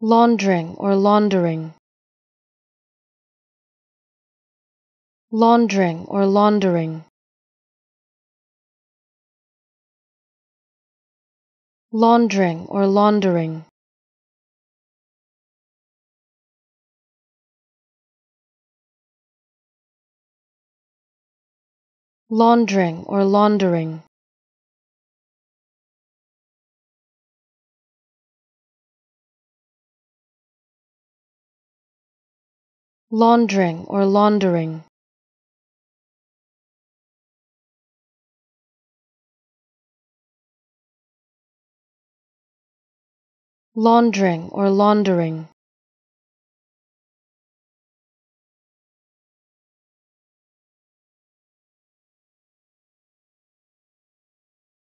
laundering or laundering, laundering or laundering, laundering or laundering, laundering or laundering, laundering or laundering, laundering or laundering.